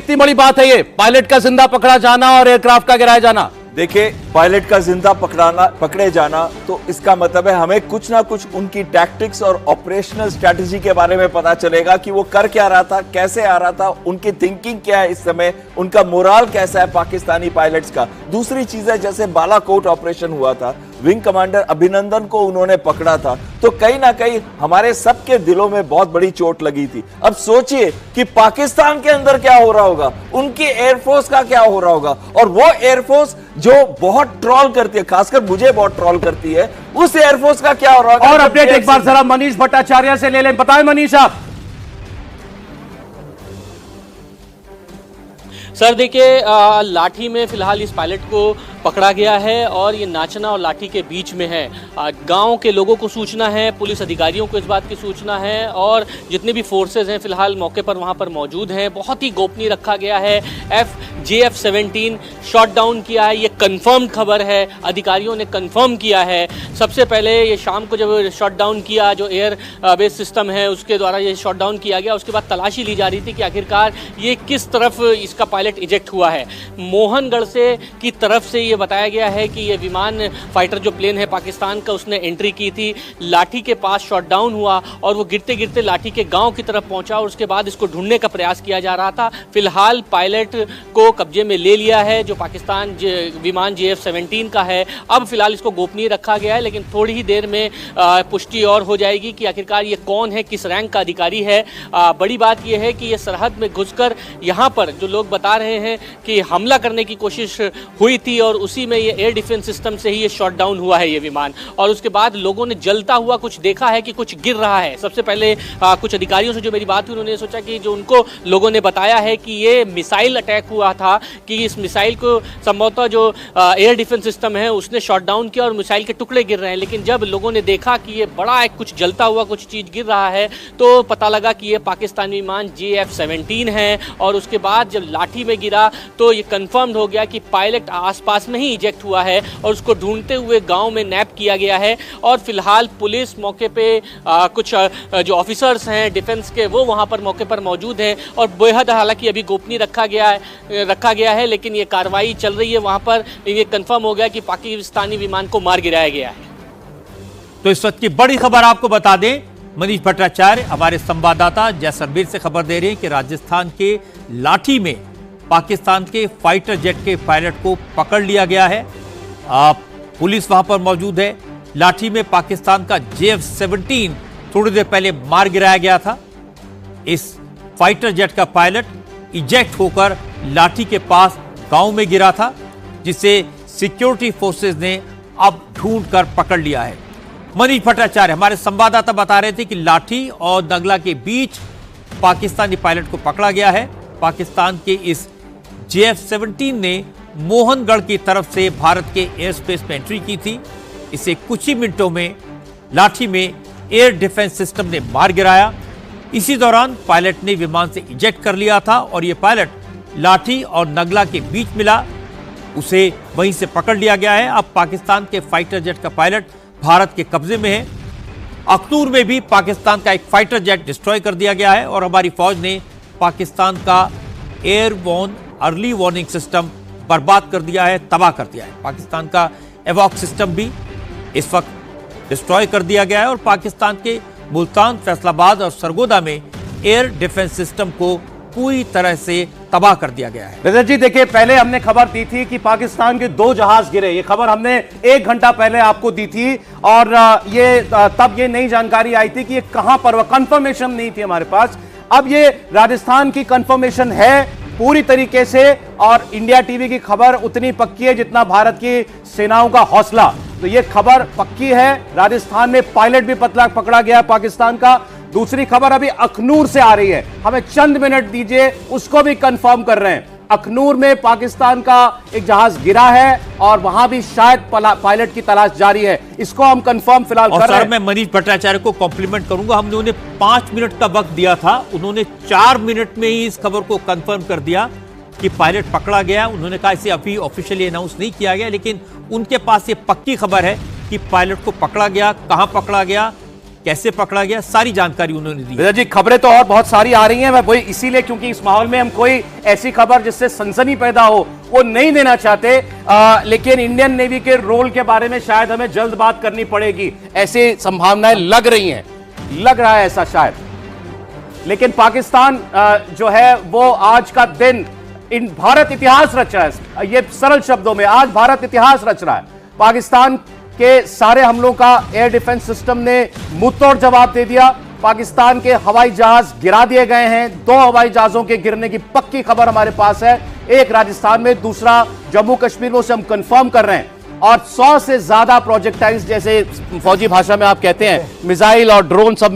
कितनी बड़ी बात है ये, पायलट का जिंदा पकड़ा जाना और एयरक्राफ्ट का गिराया जाना। देखिए, पायलट का जिंदा पकड़े जाना तो इसका मतलब है हमें कुछ ना कुछ उनकी टैक्टिक्स और ऑपरेशनल स्ट्रेटजी के बारे में पता चलेगा कि वो कर क्या रहा था, कैसे आ रहा था, उनकी थिंकिंग क्या है इस समय, उनका मोराल कैसा है पाकिस्तानी पायलट्स का। दूसरी चीज है, जैसे बालाकोट ऑपरेशन हुआ था, विंग कमांडर अभिनंदन को उन्होंने पकड़ा था, तो कहीं ना कहीं हमारे सबके दिलों में बहुत बड़ी चोट लगी थी। अब सोचिए कि पाकिस्तान के अंदर क्या हो रहा होगा, उनकी एयरफोर्स का क्या हो रहा होगा, और वो एयरफोर्स जो बहुत ट्रोल करती है, खासकर मुझे बहुत ट्रोल करती है, उस एयरफोर्स का क्या हो रहा होगा। और अपडेट एक बार जरा मनीष भट्टाचार्य से ले लें, बताएं मनीष आप। सर देखिए, लाठी में फिलहाल इस पायलट को पकड़ा गया है और ये नाचना और लाठी के बीच में है। गांव के लोगों को सूचना है, पुलिस अधिकारियों को इस बात की सूचना है, और जितने भी फोर्सेज हैं फिलहाल मौके पर वहां पर मौजूद हैं। बहुत ही गोपनीय रखा गया है। JF-17 शॉट डाउन किया है, ये कंफर्म खबर है, अधिकारियों ने कंफर्म किया है। सबसे पहले ये शाम को जब शॉट डाउन किया, जो एयर बेस सिस्टम है उसके द्वारा ये शॉट डाउन किया गया, उसके बाद तलाशी ली जा रही थी कि आखिरकार ये किस तरफ इसका पायलट इजेक्ट हुआ है। मोहनगढ़ से की तरफ से ये बताया गया है कि ये विमान फाइटर जो प्लेन है पाकिस्तान का, उसने एंट्री की थी, लाठी के पास शॉट डाउन हुआ और वो गिरते गिरते लाठी के गांव की तरफ पहुंचा और उसके बाद इसको ढूंढने का प्रयास किया जा रहा था। फिलहाल पायलट को कब्जे में ले लिया है, जो पाकिस्तान विमान JF-17 का है। अब फिलहाल इसको गोपनीय रखा गया है, लेकिन थोड़ी ही देर में पुष्टि और हो जाएगी कि आखिरकार ये कौन है, किस रैंक का अधिकारी है। बड़ी बात यह है कि ये सरहद में घुसकर यहाँ पर जो लोग बता रहे हैं कि हमला करने की कोशिश हुई थी और उसी में ये एयर डिफेंस सिस्टम से ही ये शॉट डाउन हुआ है ये विमान। और उसके बाद लोगों ने जलता हुआ कुछ देखा है कि कुछ गिर रहा है। सबसे पहले कुछ अधिकारियों से जो मेरी बात हुई, उन्होंने सोचा कि जो उनको लोगों ने बताया है कि ये मिसाइल अटैक हुआ था, कि इस मिसाइल को संभवतः जो एयर डिफेंस सिस्टम है उसने शॉट डाउन किया और मिसाइल के टुकड़े गिर रहे हैं। लेकिन जब लोगों ने देखा कि ये बड़ा एक कुछ जलता हुआ कुछ चीज़ गिर रहा है, तो पता लगा कि ये पाकिस्तानी विमान JF-17 है। और उसके बाद जब लाठी में गिरा तो ये कंफर्म हो गया कि पायलट आसपास में ही इजेक्ट हुआ है और उसको ढूंढते हुए गांव में नैप किया गया है। और फिलहाल पुलिस मौके पे कुछ जो ऑफिसर्स हैं डिफेंस के, वो वहां पर मौके पर मौजूद हैं और बेहद हालांकि अभी गोपनीय रखा गया है, लेकिन ये कार्रवाई चल रही है वहां पर। ये कंफर्म हो गया कि पाकिस्तानी विमान को मार गिराया गया है। तो इस वक्त की बड़ी खबर आपको बता दें, मनीष भट्टाचार्य हमारे संवाददाता जैसलमेर से खबर दे रहे हैं कि राजस्थान के लाठी में पाकिस्तान के फाइटर जेट के पायलट को पकड़ लिया गया है। पुलिस वहां पर मौजूद है। लाठी में पाकिस्तान का JF-17 थोड़ी देर पहले मार गिराया गया था। इस फाइटर जेट का पायलट इजेक्ट होकर लाठी के पास गांव में गिरा था, जिसे सिक्योरिटी फोर्सेस ने अब ढूंढ कर पकड़ लिया है। मनीष भट्टाचार्य हमारे संवाददाता बता रहे थे कि लाठी और नगला के बीच पाकिस्तानी पायलट को पकड़ा गया है। पाकिस्तान के इस JF-17 ने मोहनगढ़ की तरफ से भारत के एयर स्पेस में एंट्री की थी। इसे कुछ ही मिनटों में लाठी में एयर डिफेंस सिस्टम ने मार गिराया। इसी दौरान पायलट ने विमान से इजेक्ट कर लिया था और यह पायलट लाठी और नगला के बीच मिला, उसे वहीं से पकड़ लिया गया है। अब पाकिस्तान के फाइटर जेट का पायलट भारत के कब्जे में है। अखनूर में भी पाकिस्तान का एक फाइटर जेट डिस्ट्रॉय कर दिया गया है और हमारी फौज ने पाकिस्तान का एयरबोर्न अर्ली वार्निंग सिस्टम बर्बाद कर दिया है, तबाह कर दिया है। पाकिस्तान का एवॉक सिस्टम भी इस वक्त डिस्ट्रॉय कर दिया गया है और पाकिस्तान के मुल्तान, फैसलाबाद और सरगोदा में एयर डिफेंस सिस्टम को पूरी तरह से तबाह कर दिया गया है। रजत जी देखिए, पहले हमने खबर दी थी कि पाकिस्तान के 2 जहाज गिरे। ये खबर हमने 1 घंटा पहले आपको दी थी और तब ये नई जानकारी आई थी कि ये कहां पर, कंफर्मेशन नहीं थी हमारे पास। अब ये राजस्थान की कंफर्मेशन है पूरी तरीके से और इंडिया टीवी की खबर उतनी पक्की है जितना भारत की सेनाओं का हौसला। तो ये खबर पक्की है, राजस्थान में पायलट भी पकड़ा गया पाकिस्तान का। दूसरी खबर अभी अखनूर से आ रही है, हमें चंद मिनट दीजिए, उसको भी कंफर्म कर रहे हैं। अखनूर में पाकिस्तान का एक जहाज गिरा है और वहां भी शायद पायलट की तलाश जारी है। इसको हम कंफर्म फिलहाल कर रहे हैं। मैं मनीष भट्टाचार्य को कॉम्प्लीमेंट करूंगा, हमने उन्हें 5 मिनट का वक्त दिया था, उन्होंने 4 मिनट में ही इस खबर को कंफर्म कर दिया कि पायलट पकड़ा गया। उन्होंने कहा इसे अभी ऑफिशियली अनाउंस नहीं किया गया, लेकिन उनके पास ये पक्की खबर है कि पायलट को पकड़ा गया। कहां पकड़ा गया कैसे पकड़ा गया, सारी जानकारी उन्होंने दी। विजय जी, खबरें तो और बहुत सारी आ रही हैं, मैं वही इसीलिए क्योंकि इस माहौल में हम कोई ऐसी खबर जिससे सनसनी पैदा हो वो नहीं देना चाहते, लेकिन इंडियन नेवी के रोल के बारे में शायद हमें जल्द बात करनी पड़ेगी, ऐसी संभावनाएं लग रही हैं, लग रहा है ऐसा शायद। लेकिन पाकिस्तान जो है वो आज का दिन इन भारत इतिहास रच रहा है, ये सरल शब्दों में आज भारत इतिहास रच रहा है। पाकिस्तान के सारे हमलों का एयर डिफेंस सिस्टम ने मुंहतोड़ जवाब दे दिया। पाकिस्तान के हवाई जहाज गिरा दिए गए हैं। 2 हवाई जहाजों के गिरने की पक्की खबर हमारे पास है, एक राजस्थान में, दूसरा जम्मू कश्मीर में, उसे हम कंफर्म कर रहे हैं। और 100 से ज्यादा प्रोजेक्टाइल्स, जैसे फौजी भाषा में आप कहते हैं, मिसाइल और ड्रोन सब